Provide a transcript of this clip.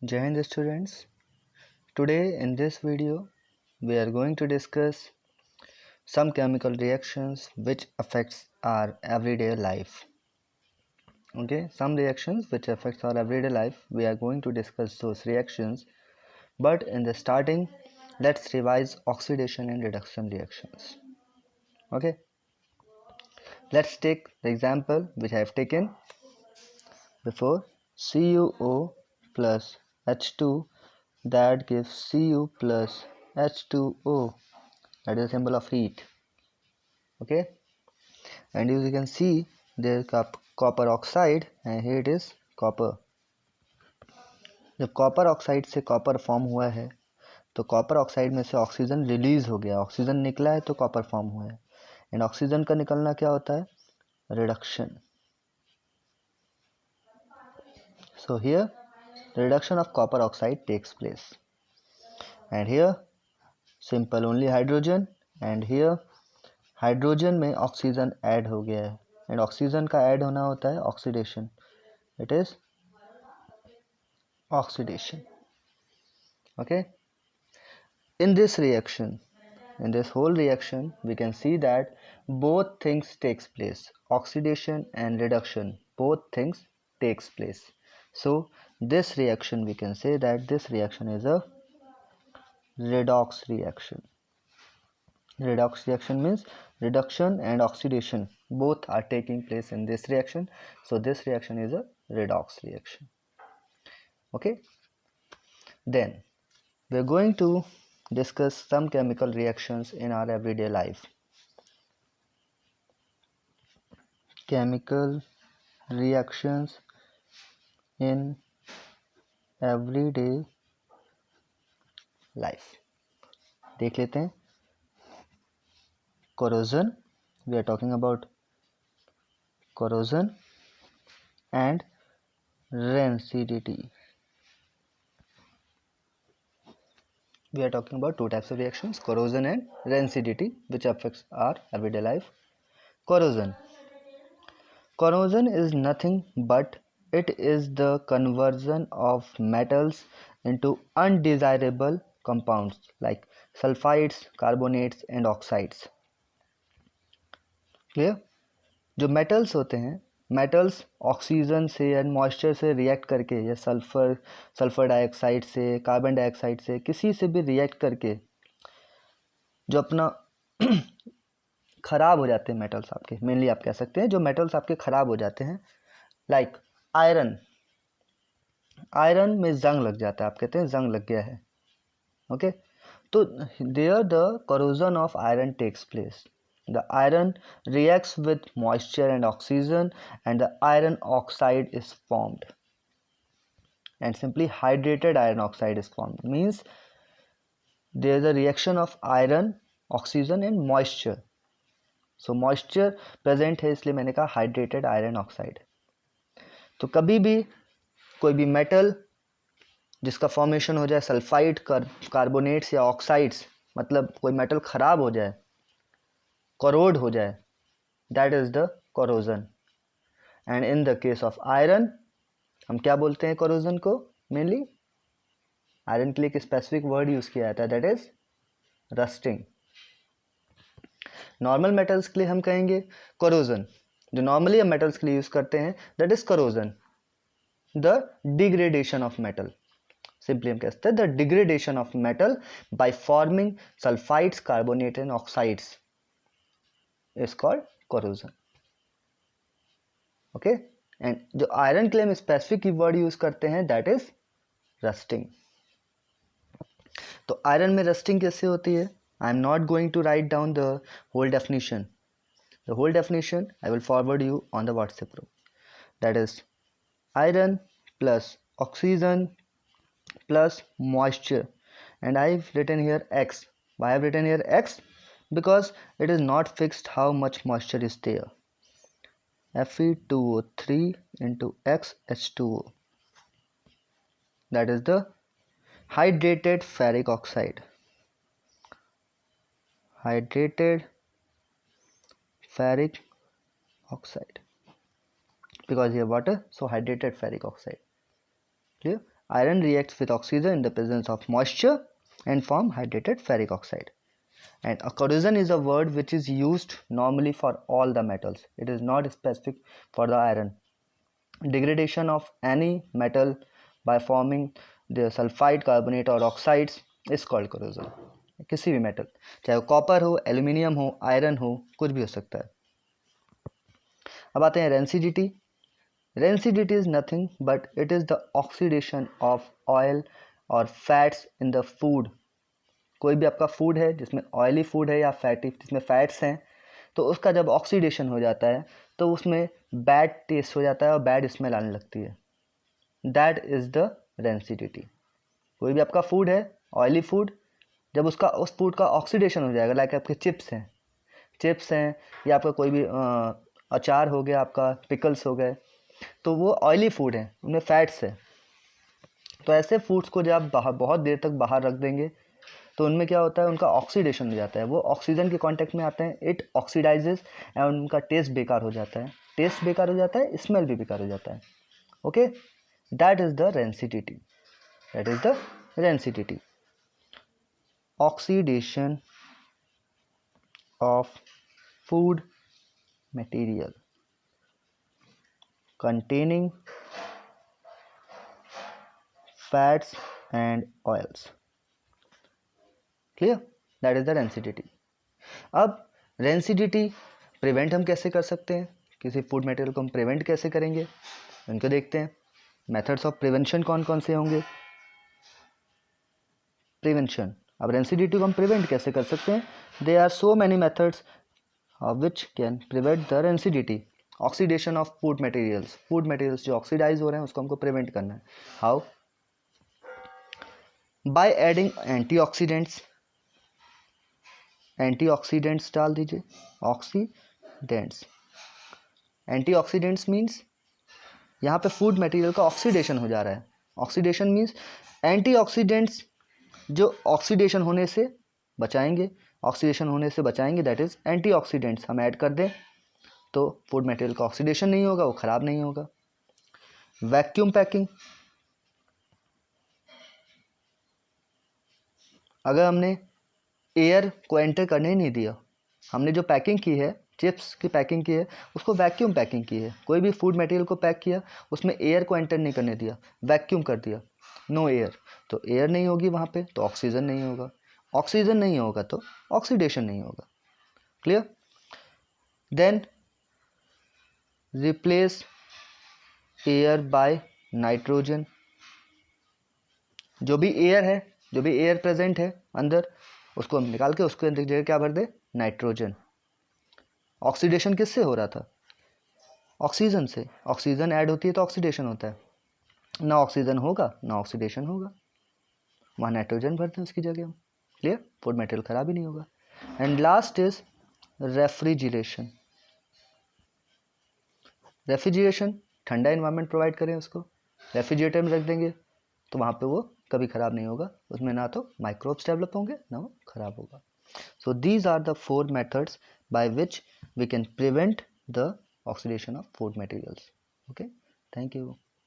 Jai Hind students. Today in this video we are going to discuss some chemical reactions which affects our everyday life. Okay, some reactions which affects our everyday life. We are going to discuss those reactions, but in the starting let's revise oxidation and reduction reactions. Okay, let's take the example which I have taken before. CuO plus H2, that gives Cu plus H2O, that is a symbol of heat. Okay, and as you can see there is copper oxide and here it is copper. जब copper oxide से copper form हुआ है तो copper oxide में से oxygen release हो गया, oxygen निकला है तो कॉपर फॉर्म हुआ है. एंड ऑक्सीजन का निकलना क्या होता है? Reduction. So here the reduction of copper oxide takes place, and here simple only hydrogen, and here hydrogen में ऑक्सीजन ऐड हो गया है एंड ऑक्सीजन का ऐड होना होता है oxidation. It is oxidation. Okay, in this reaction, in this whole reaction we can see that both things takes place, oxidation and reduction, both things takes place. So this reaction we can say that this reaction is a redox reaction. Redox reaction means reduction and oxidation both are taking place in this reaction, so this reaction is a redox reaction. Okay, then we are going to discuss some chemical reactions in our everyday life. Chemical reactions in everyday life. देख लेते हैं. Corrosion, we are talking about corrosion and rancidity. We are talking about two types of reactions, corrosion and rancidity, which affects our everyday life. Corrosion. Corrosion is nothing but it is the conversion of metals into undesirable compounds like sulfides, carbonates and oxides. Clear? जो metals होते हैं, metals oxygen से या moisture से react करके या sulphur dioxide से, carbon dioxide से, किसी से भी रिएक्ट करके जो अपना ख़राब हो जाते हैं मेटल्स आपके, मेनली आप कह सकते हैं जो मेटल्स आपके ख़राब हो जाते हैं, लाइक आयरन. आयरन में जंग लग जाता है, आप कहते हैं जंग लग गया है. ओके, तो there the corrosion of iron takes place. The iron reacts with moisture and oxygen and the iron oxide is formed, and simply hydrated iron oxide is formed, means there is a reaction of iron, oxygen and moisture. So moisture present है इसलिए मैंने कहा hydrated iron oxide. तो कभी भी कोई भी metal जिसका फॉर्मेशन हो जाए सल्फाइड, कार्बोनेट्स या ऑक्साइड्स, मतलब कोई मेटल ख़राब हो जाए, corrode हो जाए, that is the corrosion. And in the case of iron, हम क्या बोलते हैं corrosion को? मेनली आयरन के लिए एक स्पेसिफिक वर्ड यूज़ किया जाता है, that is rusting. Normal metals के लिए हम कहेंगे corrosion, जो नॉर्मली हम मेटल्स के लिए यूज़ करते हैं, that is corrosion, the degradation of metal. Simply हम कहते हैं the degradation of metal by forming sulphides, carbonate and oxides is called corrosion. Okay, and जो आयरन के लिए हम स्पेसिफिक कीवर्ड यूज करते हैं दैट इज रस्टिंग. तो आयरन में रस्टिंग कैसे होती है? I am not going to write down the whole definition. The whole definition I will forward you on the WhatsApp group. That is iron plus oxygen plus moisture, and I've written here X. Why I've written here X? Because it is not fixed how much moisture is there. Fe2O3 into XH2O, that is the hydrated ferric oxide. Hydrated ferric oxide, because here water, so hydrated ferric oxide. Clear? Iron reacts with oxygen in the presence of moisture and form hydrated ferric oxide. And a corrosion is a word which is used normally for all the metals. It is not specific for the iron. Degradation of any metal by forming the sulfide, carbonate और oxides is called corrosion. किसी भी metal, चाहे वो copper हो, aluminium हो, iron हो, कुछ भी हो सकता है. अब आते हैं rancidity. Rancidity is nothing but it is the oxidation of oil और फैट्स इन द फूड. कोई भी आपका फूड है जिसमें ऑयली फूड है या फैटी, जिसमें फैट्स हैं, तो उसका जब ऑक्सीडेशन हो जाता है तो उसमें बैड टेस्ट हो जाता है और बैड स्मेल आने लगती है. That is the rancidity. कोई भी आपका फूड है, ऑयली फूड, जब उसका उस फूड का ऑक्सीडेशन हो जाएगा, लाइक आपके चिप्स हैं या आपका कोई भी अचार हो गया, आपका पिकल्स हो गए, तो वो ऑयली फूड है, उनमें फैट्स है. तो ऐसे फूड्स को जब आप बाहर बहुत देर तक बाहर रख देंगे तो उनमें क्या होता है, उनका ऑक्सीडेशन हो जाता है, वो ऑक्सीजन के कांटेक्ट में आते हैं, इट ऑक्सीडाइजेस एंड उनका टेस्ट बेकार हो जाता है. टेस्ट बेकार हो जाता है, स्मेल भी बेकार हो जाता है. Okay, that is the rancidity. That is the rancidity. Oxidation of food material containing fats and oils. Clear? That is the rancidity. अब रेंसिडिटी प्रिवेंट हम कैसे कर सकते हैं, किसी फूड मटेरियल को हम प्रिवेंट कैसे करेंगे, उनको देखते हैं. मेथड्स ऑफ प्रिवेंशन कौन कौन से होंगे. प्रिवेंशन, अब रेंसिडिटी को हम प्रिवेंट कैसे कर सकते हैं. They are so many methods which can prevent the rancidity. Oxidation of food materials जो ऑक्सीडाइज हो रहे हैं उसको हमको प्रिवेंट करना है. How? By adding antioxidants. Antioxidants डाल दीजिए. एंटीऑक्सीडेंट्स मीन्स यहाँ पे फूड मटेरियल का ऑक्सीडेशन हो जा रहा है. ऑक्सीडेशन मीन्स एंटीऑक्सीडेंट्स जो ऑक्सीडेशन होने से बचाएंगे, दैट इज एंटीऑक्सीडेंट्स हम ऐड कर दें तो फूड मटेरियल का ऑक्सीडेशन नहीं होगा, वो ख़राब नहीं होगा. वैक्यूम पैकिंग, अगर हमने एयर को एंटर करने नहीं दिया, हमने जो पैकिंग की है, चिप्स की पैकिंग की है, उसको वैक्यूम पैकिंग की है. कोई भी फूड मटेरियल को पैक किया, उसमें एयर को एंटर नहीं करने दिया, वैक्यूम कर दिया, नो एयर, तो एयर नहीं होगी वहाँ पे, तो ऑक्सीजन नहीं होगा. ऑक्सीजन नहीं होगा तो ऑक्सीडेशन नहीं होगा. Clear? Then replace air by nitrogen. जो भी एयर प्रेजेंट है अंदर, उसको हम निकाल के उसके अंदर जगह क्या भर दे, नाइट्रोजन. ऑक्सीडेशन किससे हो रहा था, ऑक्सीजन से. ऑक्सीजन ऐड होती है तो ऑक्सीडेशन होता है. ना ऑक्सीजन होगा ना ऑक्सीडेशन होगा, वहाँ नाइट्रोजन भरते हैं उसकी जगह हम. क्लियर? फूड मटेरियल खराब ही नहीं होगा. And last is refrigeration. ठंडा इन्वायरमेंट प्रोवाइड करें उसको, रेफ्रिजरेटर में रख देंगे तो वहाँ पे वो कभी ख़राब नहीं होगा, उसमें ना तो माइक्रोब्स डेवलप होंगे ना वो ख़राब होगा. So these are the 4 methods by which we can prevent the oxidation of food materials. Okay, thank you.